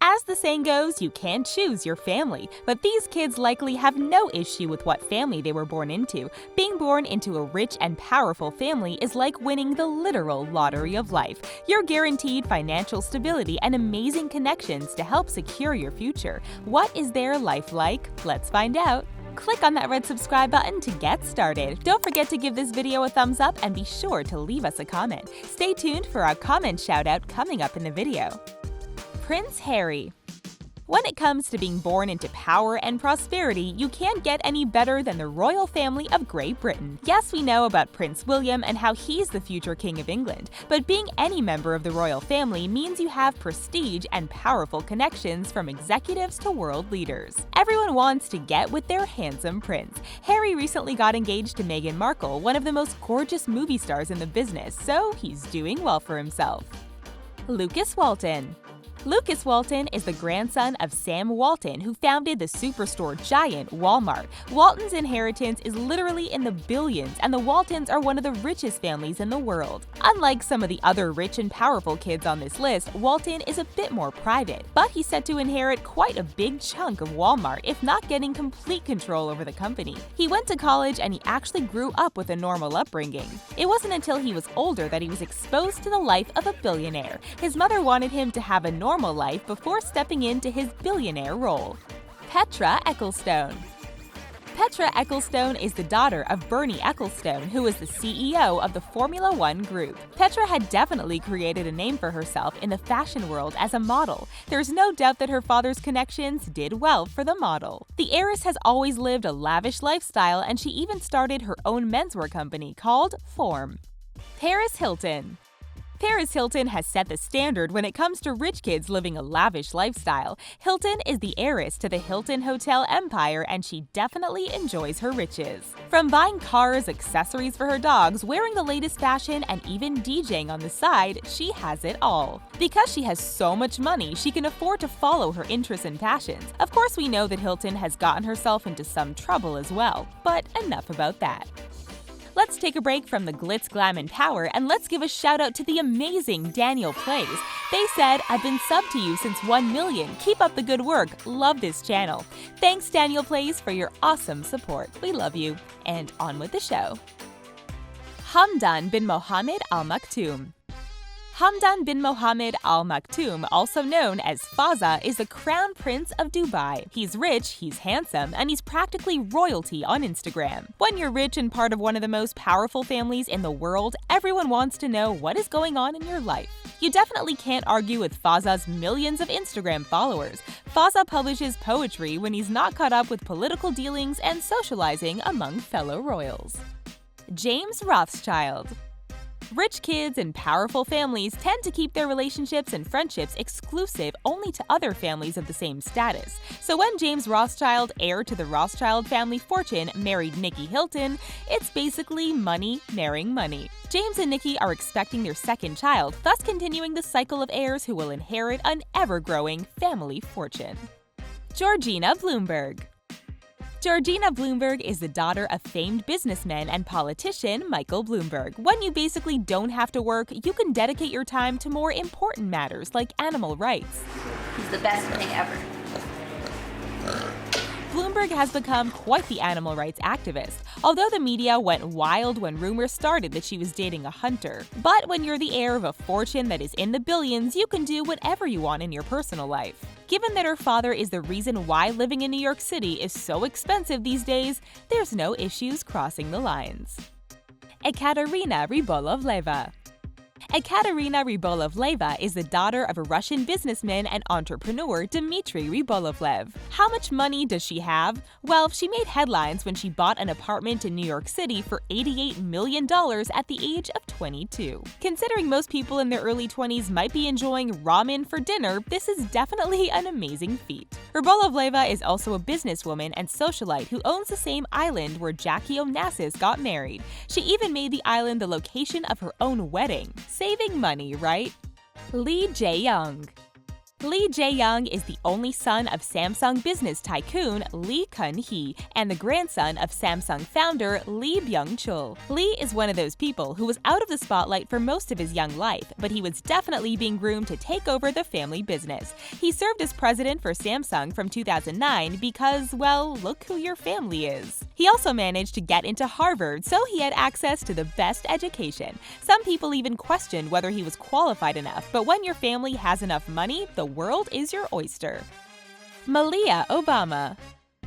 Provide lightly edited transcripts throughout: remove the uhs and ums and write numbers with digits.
As the saying goes, you can choose your family, but these kids likely have no issue with what family they were born into. Being born into a rich and powerful family is like winning the literal lottery of life. You're guaranteed financial stability and amazing connections to help secure your future. What is their life like? Let's find out. Click on that red subscribe button to get started. Don't forget to give this video a thumbs up and be sure to leave us a comment. Stay tuned for our comment shoutout coming up in the video. Prince Harry. When it comes to being born into power and prosperity, you can't get any better than the royal family of Great Britain. Yes, we know about Prince William and how he's the future King of England, but being any member of the royal family means you have prestige and powerful connections from executives to world leaders. Everyone wants to get with their handsome prince. Harry recently got engaged to Meghan Markle, one of the most gorgeous movie stars in the business, so he's doing well for himself. Lucas Walton. Lucas Walton is the grandson of Sam Walton, who founded the superstore giant Walmart. Walton's inheritance is literally in the billions, and the Waltons are one of the richest families in the world. Unlike some of the other rich and powerful kids on this list, Walton is a bit more private, but he's set to inherit quite a big chunk of Walmart, if not getting complete control over the company. He went to college and he actually grew up with a normal upbringing. It wasn't until he was older that he was exposed to the life of a billionaire. His mother wanted him to have a normal life before stepping into his billionaire role. Petra Ecclestone. Petra Ecclestone is the daughter of Bernie Ecclestone, who is the CEO of the Formula One group. Petra had definitely created a name for herself in the fashion world as a model. There's no doubt that her father's connections did well for the model. The heiress has always lived a lavish lifestyle, and she even started her own menswear company called Form. Paris Hilton. Paris Hilton has set the standard when it comes to rich kids living a lavish lifestyle. Hilton is the heiress to the Hilton hotel empire, and she definitely enjoys her riches. From buying cars, accessories for her dogs, wearing the latest fashion, and even DJing on the side, she has it all. Because she has so much money, she can afford to follow her interests and passions. Of course, we know that Hilton has gotten herself into some trouble as well, but enough about that. Let's take a break from the glitz, glam, and power, and let's give a shout out to the amazing Daniel Plays. They said, "I've been subbed to you since 1 million. Keep up the good work. Love this channel." Thanks, Daniel Plays, for your awesome support. We love you. And on with the show. Hamdan bin Mohammed Al Maktoum. Hamdan bin Mohammed Al Maktoum, also known as Fahza, is the crown prince of Dubai. He's rich, he's handsome, and he's practically royalty on Instagram. When you're rich and part of one of the most powerful families in the world, everyone wants to know what is going on in your life. You definitely can't argue with Fahza's millions of Instagram followers. Fahza publishes poetry when he's not caught up with political dealings and socializing among fellow royals. James Rothschild. Rich kids and powerful families tend to keep their relationships and friendships exclusive only to other families of the same status. So when James Rothschild, heir to the Rothschild family fortune, married Nikki Hilton, it's basically money marrying money. James and Nikki are expecting their second child, thus continuing the cycle of heirs who will inherit an ever-growing family fortune. Georgina Bloomberg. Georgina Bloomberg is the daughter of famed businessman and politician Michael Bloomberg. When you basically don't have to work, you can dedicate your time to more important matters like animal rights. He's the best thing ever. Bloomberg has become quite the animal rights activist, although the media went wild when rumors started that she was dating a hunter. But when you're the heir of a fortune that is in the billions, you can do whatever you want in your personal life. Given that her father is the reason why living in New York City is so expensive these days, there's no issues crossing the lines. Ekaterina Rebolov. Ekaterina Rebolov is the daughter of a Russian businessman and entrepreneur Dmitry Rebolov. How much money does she have? Well, she made headlines when she bought an apartment in New York City for $88 million at the age of 22. Considering most people in their early 20s might be enjoying ramen for dinner, this is definitely an amazing feat. Rebolov is also a businesswoman and socialite who owns the same island where Jackie Onassis got married. She even made the island the location of her own wedding. Saving money, right? Lee Jae-yong. Lee Jae-yong is the only son of Samsung business tycoon Lee Kun-hee and the grandson of Samsung founder Lee Byung-chul. Lee is one of those people who was out of the spotlight for most of his young life, but he was definitely being groomed to take over the family business. He served as president for Samsung from 2009 because, well, look who your family is. He also managed to get into Harvard, so he had access to the best education. Some people even questioned whether he was qualified enough, but when your family has enough money, the world is your oyster. Malia Obama.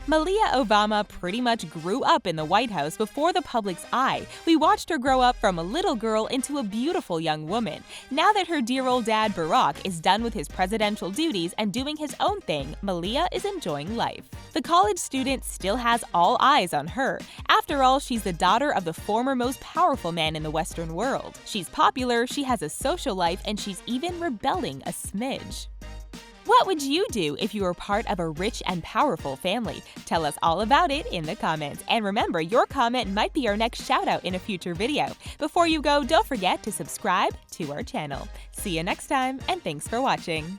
Malia Obama pretty much grew up in the White House before the public's eye. We watched her grow up from a little girl into a beautiful young woman. Now that her dear old dad Barack is done with his presidential duties and doing his own thing, Malia is enjoying life. The college student still has all eyes on her. After all, she's the daughter of the former most powerful man in the Western world. She's popular, she has a social life, and she's even rebelling a smidge. What would you do if you were part of a rich and powerful family? Tell us all about it in the comments. And remember, your comment might be our next shoutout in a future video. Before you go, don't forget to subscribe to our channel. See you next time, and thanks for watching.